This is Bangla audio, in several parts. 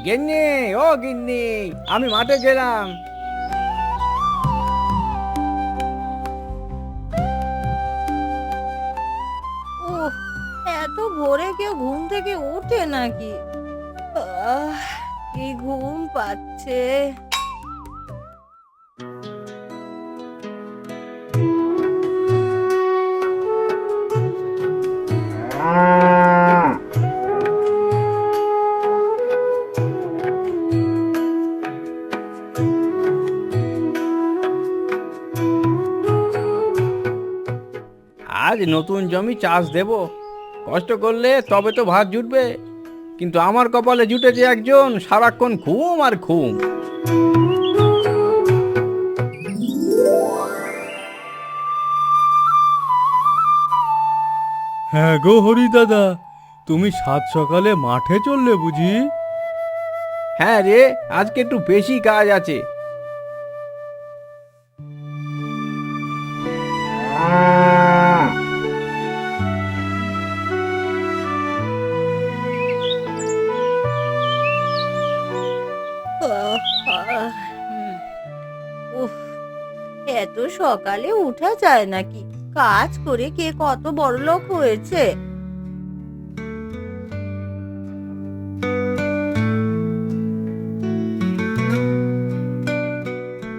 গিন্নি, ও গিন্নি, আমি মাঠে গেলাম। উফ, এত ভোরে কেউ ঘুম থেকে ওঠে নাকি? আহ, কি ঘুম পাচ্ছে। আজ নতুন জমি চাষ দেব, কষ্ট করলে তবে তো ভাত জুটবে। কিন্তু আমার কপালে জুটেছে একজন সারাক্ষণ ঘুম আর ঘুম। হ্যাঁ গো হরি দাদা, তুমি সাত সকালে মাঠে চললে বুঝি? হ্যাঁ রে, আজকে একটু বেশি কাজ আছে। আহ, আহ, হুম, উফ, এত সকালে উঠা যায় নাকি? কাজ করে কে কত বড় লোক হয়েছে।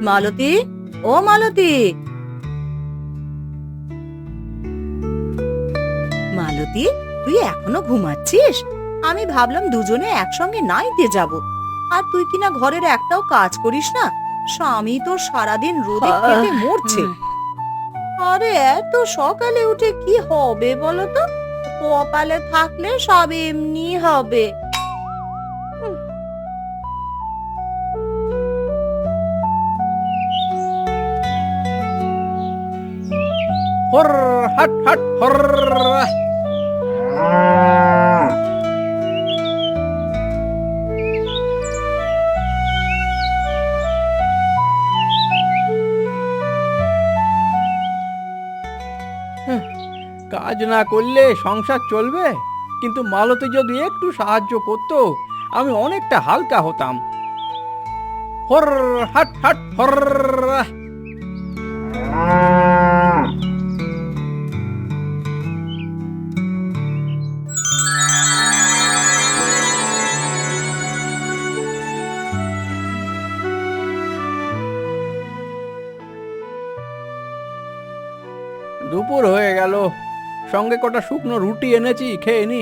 মালতী, ও মালতী, মালতী, তুই এখনো ঘুমাচ্ছিস? আমি ভাবলাম দুজনে একসঙ্গে নাইতে যাব। আর তুই কিনা ঘরের একটাও কাজ করিস না। স্বামী তো সারাদিন রোদে খেটে মরছে। আরে এত সকালে উঠে কি হবে বলো তো? কপালে থাকলে সব এমনি হবে। হর, হাট হাট হর। কাজ না করলে সংসার চলবে, কিন্তু মালতী যদি একটু সাহায্য করতো আমি অনেকটা হালকা হতাম। হর, হাট হাট হর। দুপুর হয়ে গেল, সঙ্গে কটা শুকনো রুটি এনেছি, খেয়ে নি।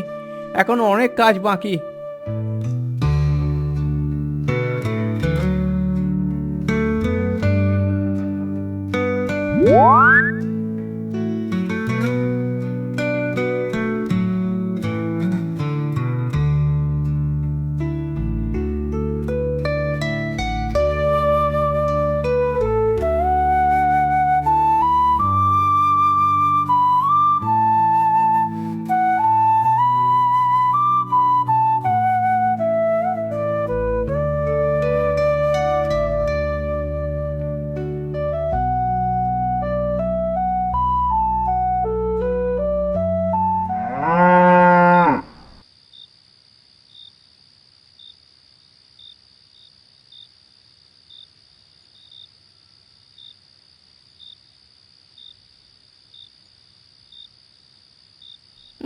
এখনো অনেক কাজ বাকি।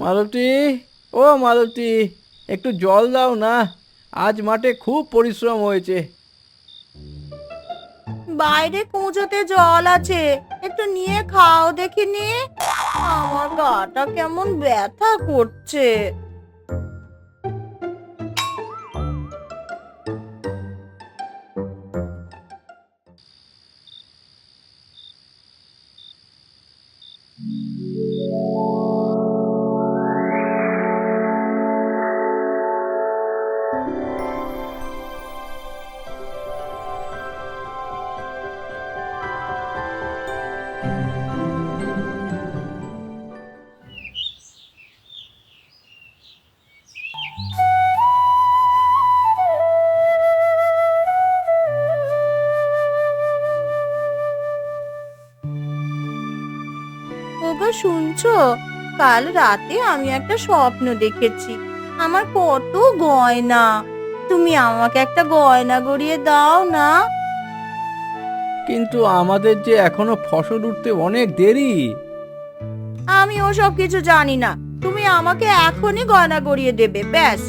মালতী, ও মালতী, একটু জল দাও না। আজ মাঠে খুব পরিশ্রম হয়েছে। বাইরে কুঁজোতে জল আছে, একটু নিয়ে খাও দেখিনি। আমার গাটা কেমন ব্যথা করছে। ওগো শুনছো? কাল রাতে আমি একটা স্বপ্ন দেখেছি। আমার কত গয়না, তুমি আমাকে একটা গয়না গড়িয়ে দাও না। কিন্তু আমাদের যে এখনো ফসল উঠতে অনেক দেরি। আমি ওসব কিছু জানি না, তুমি আমাকে এখনই গয়না গড়িয়ে দেবে ব্যাস।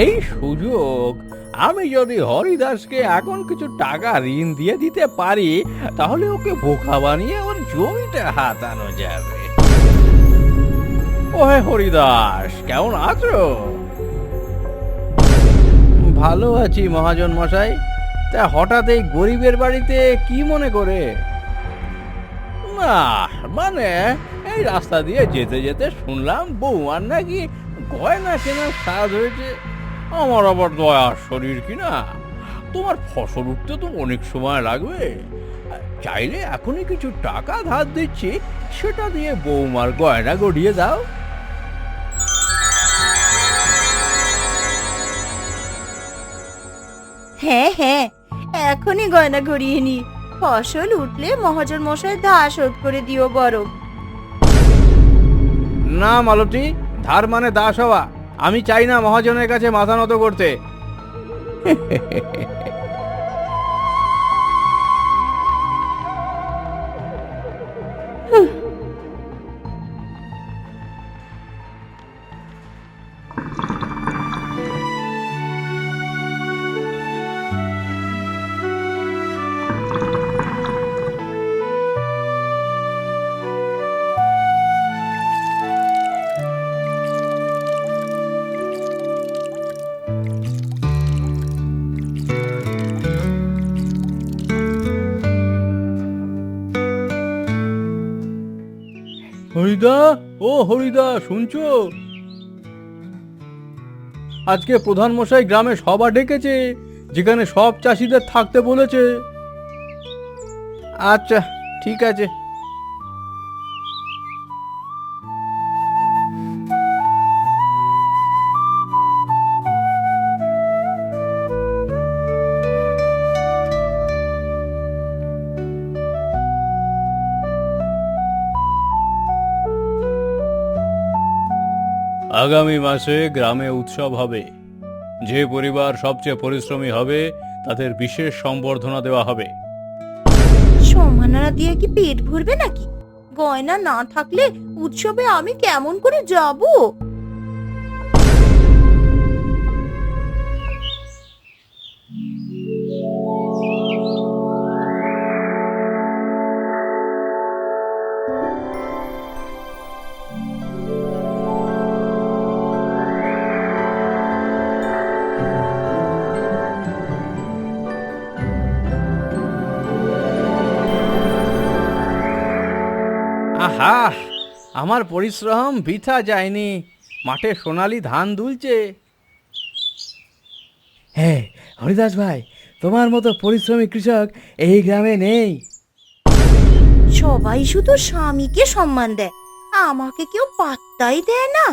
এই সুযোগ, আমি যদি হরিদাসকে এখন কিছু টাকা ঋণ দিয়ে দিতে পারি, তাহলে ওকে বোকা বানিয়ে ওর জমিটা হাতানো যাবে। ওহে হরিদাস, কেমন আছো? ভালো আছি মহাজন মশাই। তা হঠাৎ এই গরিবের বাড়িতে কি মনে করে? না মানে, এই রাস্তা দিয়ে যেতে যেতে শুনলাম বৌমার নাকি গয়না কেনার স্বাদ হয়েছে। আমার আবার দয়ার শরীর কিনা, তোমার ফসল উঠতে তো অনেক সময় লাগবে। চাইলে এখনই কিছু টাকা ধার দিচ্ছি, সেটা দিয়ে বৌমার গয়না গড়িয়ে দাও। হ্যাঁ হ্যাঁ, এখনই গয়না গড়িয়ে নি। ফসল উঠলে মহাজন মশাই ধার শোধ করে দিও বরং। না মালতী, ধার মানে দাস হওয়া। আমি চাই না মহাজনের কাছে মাথা নত করতে। হরিদা, ও হরিদা, শুনছো? আজকে প্রধান মশাই গ্রামে সভা ডেকেছে, যেখানে সব চাষিদের থাকতে বলেছে। আচ্ছা, ঠিক আছে। আগামী মাসে গ্রামে উৎসব হবে। যে পরিবার সবচেয়ে পরিশ্রমী হবে তাদের বিশেষ সম্বর্ধনা দেওয়া হবে। সম্মাননা দিয়ে কি পেট ভরবে নাকি? গয়না না থাকলে উৎসবে আমি কেমন করে যাব? আহা, আমার পরিশ্রম বৃথা যায়নি। মাঠে সোনালি ধান দুলছে। হ্যাঁ হরিদাস ভাই, তোমার মতো পরিশ্রমী কৃষক এই গ্রামে নেই। সবাই শুধু স্বামীকে সম্মান দেয়, আমাকে কেউ পাত্তাই দেয় না।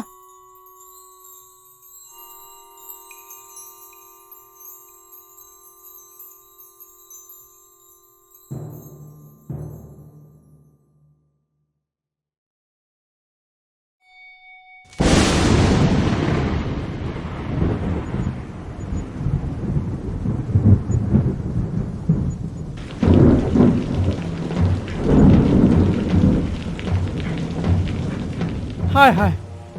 হায় হায়,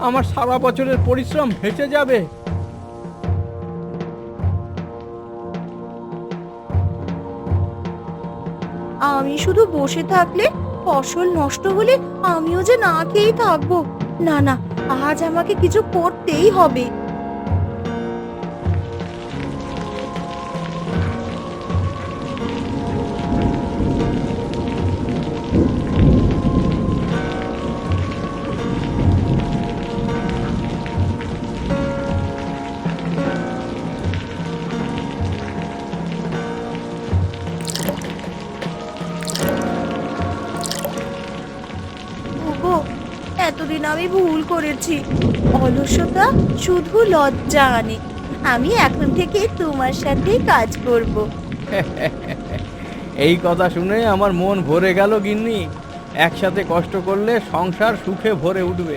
আমার সারা বছরের পরিশ্রম ভেসে যাবে। আমি শুধু বসে থাকলে ফসল নষ্ট হলে আমিও যে না খেয়েই থাকবো। না না, আজ আমাকে কিছু করতেই হবে। ওগো, এতদিন আমি ভুল করেছি। অলসতা শুধু লজ্জা আনে। আমি এখন থেকে তোমার সাথেই কাজ করব। এই কথা শুনে আমার মন ভরে গেল গিন্নি। একসাথে কষ্ট করলে সংসার সুখে ভরে উঠবে।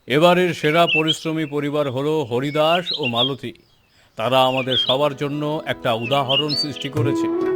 এবারের সেরা পরিশ্রমী পরিবার হলো হরিদাস ও মালতী। তারা আমাদের সবার জন্য একটা উদাহরণ সৃষ্টি করেছে।